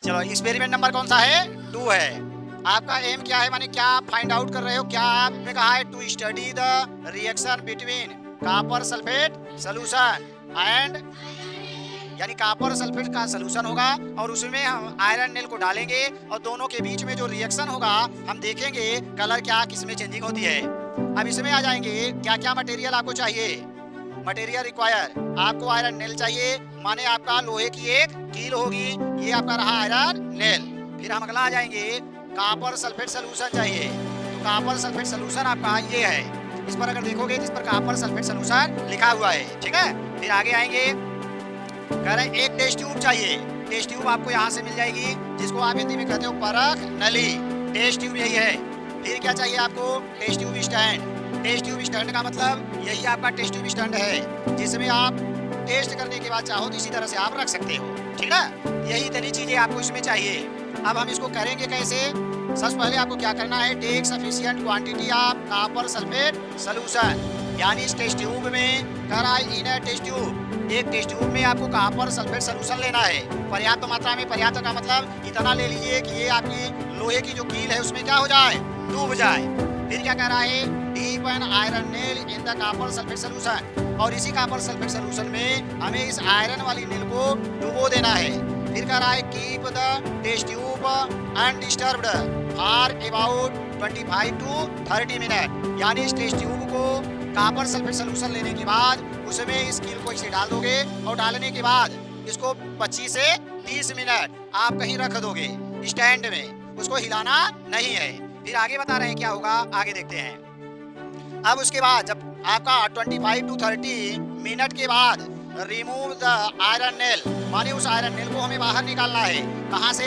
चलो experiment number कौन सा है? 2 है। आपका एम क्या है, माने क्या आप फाइंड आउट कर रहे हो? क्या आपने कहा है to study the reaction between copper sulphate solution and, यानी कॉपर सल्फेट का सॉल्यूशन होगा और उसमें हम आयरन नेल को डालेंगे और दोनों के बीच में जो रिएक्शन होगा हम देखेंगे कलर क्या किसमें चेंजिंग होती है। अब इसमें आ जाएंगे क्या क्या मटेरियल आपको चाहिए। मटेरियल रिक्वायर, आपको आयरन नेल चाहिए, माने आपका लोहे की एक कील होगी, ये आपका रहा आयरन नेल। फिर हम अगला आ जाएंगे कॉपर सल्फेट सॉल्यूशन चाहिए, तो कॉपर सल्फेट सॉल्यूशन आपका ये है, इस पर अगर देखोगे तो इस पर कॉपर सल्फेट सॉल्यूशन लिखा हुआ है, ठीक है। फिर आगे आएंगे, कह रहे हैं एक टेस्ट ट्यूब चाहिए। टेस्ट ट्यूब आपको यहाँ से मिल जाएगी, जिसको आप हिंदी में कहते हो परख नली, टेस्ट ट्यूब यही है। फिर क्या चाहिए आपको? Test tube stand. Test tube stand का मतलब यही आपका टेस्ट ट्यूब स्टैंड है, जिसमें आप टेस्ट करने के बाद चाहो तो इसी तरह से आप रख सकते हो, ठीक है। यही इतनी चीजें आपको इसमें चाहिए। अब हम इसको करेंगे कैसे? सबसे पहले आपको क्या करना है, take sufficient quantity of copper sulphate solution, यानी इस टेस्ट ट्यूब में कराई इन ए टेस्ट ट्यूब, एक टेस्ट ट्यूब में आपको कॉपर सल्फेट सॉल्यूशन लेना है पर्याप्त मात्रा में। पर्याप्त का मतलब इतना ले लीजिए कि ये आपकी लोहे की जो कील है उसमें क्या हो जाए, डूब जाए। फिर क्या कह रहा है, deep an iron nail in the copper sulphate solution, और इसी कॉपर सल्फेट सॉल्यूशन में हमें इस आयरन वाली नेल को डुबो देना है। फिर कह रहा है keep the test tube undisturbed for about 25 to 30 minute, यानी इस टेस्ट ट्यूब को कॉपर सल्फेट सॉल्यूशन लेने के बाद उसमें इस कील को इसे डाल दोगे और डालने के बाद इसको 25 से 30 मिनट आप कहीं रख दोगे स्टैंड में, उसको हिलाना नहीं है। फिर आगे बता रहे हैं क्या होगा, आगे देखते हैं। अब उसके बाद जब आपका 25 टू 30 मिनट के बाद रिमूव द आयरन नेल, माने उस आयरन नेल को हमें बाहर निकालना है। कहाँ से?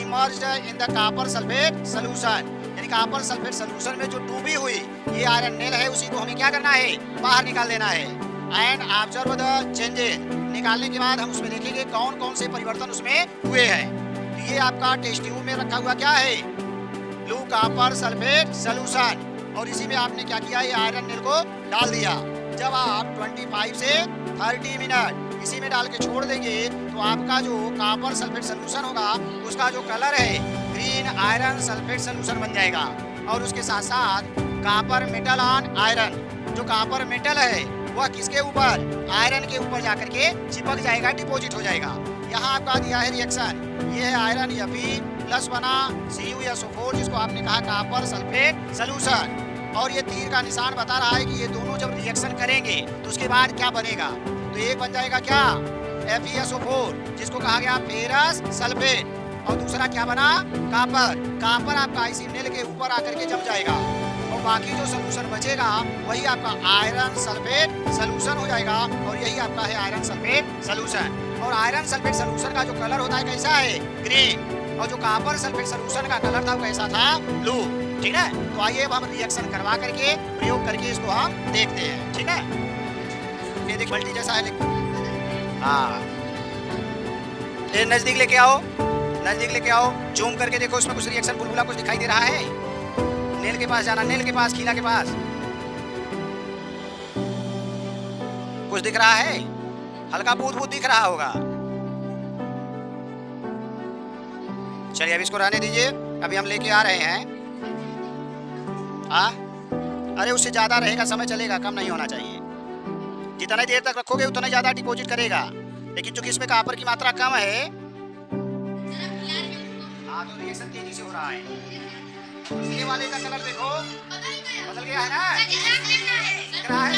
Emerged in the copper sulphate solution, यानी कॉपर सल्फेट सॉल्यूशन में जो डूबी हुई ये आयरन नेल है उसी को हमें क्या करना है, बाहर निकाल देना है। एंड ऑब्जर्व द चेंजेस, निकालने के बाद हम उसमें देखेंगे कौन कौन से परिवर्तन उसमें हुए हैं। ये आपका टेस्ट ट्यूब में रखा हुआ क्या है, ब्लू कॉपर सल्फेट सॉल्यूशन, और इसी में आपने क्या किया, ये आयरन नेल को डाल दिया। जब आप 25 से 30 मिनट इसी में डाल के छोड़ देंगे तो आपका जो कॉपर सल्फेट सॉल्यूशन होगा उसका जो कलर है ग्रीन आयरन सल्फेट सॉल्यूशन बन जाएगा। और उसके साथ साथ कॉपर मेटल ऑन आयरन, जो कॉपर मेटल है वह किसके ऊपर, आयरन के ऊपर जाकर के चिपक जाएगा, डिपॉजिट हो जाएगा। यहाँ आपका दिया है रिएक्शन, ये है आयरन Fe प्लस बना CuSO4, जिसको आपने कहा कॉपर सल्फेट सॉल्यूशन, और ये तीर का निशान बता रहा है कि ये दोनों जब रिएक्शन करेंगे तो उसके बाद क्या बनेगा, तो एक बन जाएगा क्या, FeSO4, जिसको कहा गया फेरस सल्फेट, और दूसरा क्या बना, कॉपर। कॉपर आपका इसी नेल के ऊपर आकर के जम जाएगा और बाकी जो सॉल्यूशन बचेगा वही आपका आयरन सल्फेट सॉल्यूशन हो जाएगा, और यही आपका है आयरन सल्फेट सॉल्यूशन। और आयरन सल्फेट सॉल्यूशन का जो कलर होता है कैसा है, ग्रीन, और जो कॉपर सल्फेट सॉल्यूशन का कलर था वो कैसा था, ब्लू, ठीक है। तो आइए अब हम रिएक्शन करवा करके प्रयोग करके इसको हम देखते हैं, ठीक है। ये देख मल्टी जैसा है, हाँ, ये नजदीक लेके आओ, नजदीक लेके आओ, जूम करके देखो, इसमें कुछ रिएक्शन बुलबुला कुछ दिखाई दे रहा है। नेल के पास जाना, नेल के पास, कीला के पास कुछ दिख रहा है, हल्का बूंद बूंद दिख रहा होगा। चलिए अब इसको रहने दीजिए, अभी हम लेके आ रहे हैं। अरे उससे ज्यादा रहेगा, समय चलेगा, कम नहीं होना चाहिए। जितना देर तक रखोगे उतना ज्यादा डिपॉजिट करेगा, लेकिन चूंकि इसमें कॉपर की मात्रा कम है, हाँ, तो रिएक्शन तेजी से हो रहा है। ये वाले का कलर देखो बदल गया है ना, दिख रहा है,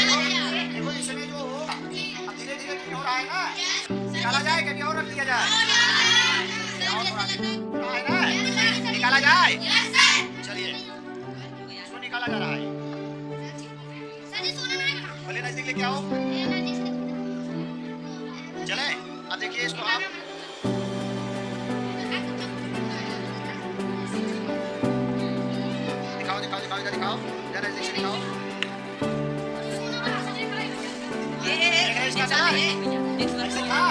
देखो इसमें जो अब धीरे धीरे हो रहा है ना, निकाला जाए, कभी और रख दिया जाए, निकाला जाए, चलिए इसको निकाला जा रहा है, भले नजदीक लेके आओ, चले। अब देखिए इसको आप दिखाओ दिखाओ दिखाओ, इधर दिखाओ, इधर नजदीक से दिखाओ, इसका कलर ऐसे था।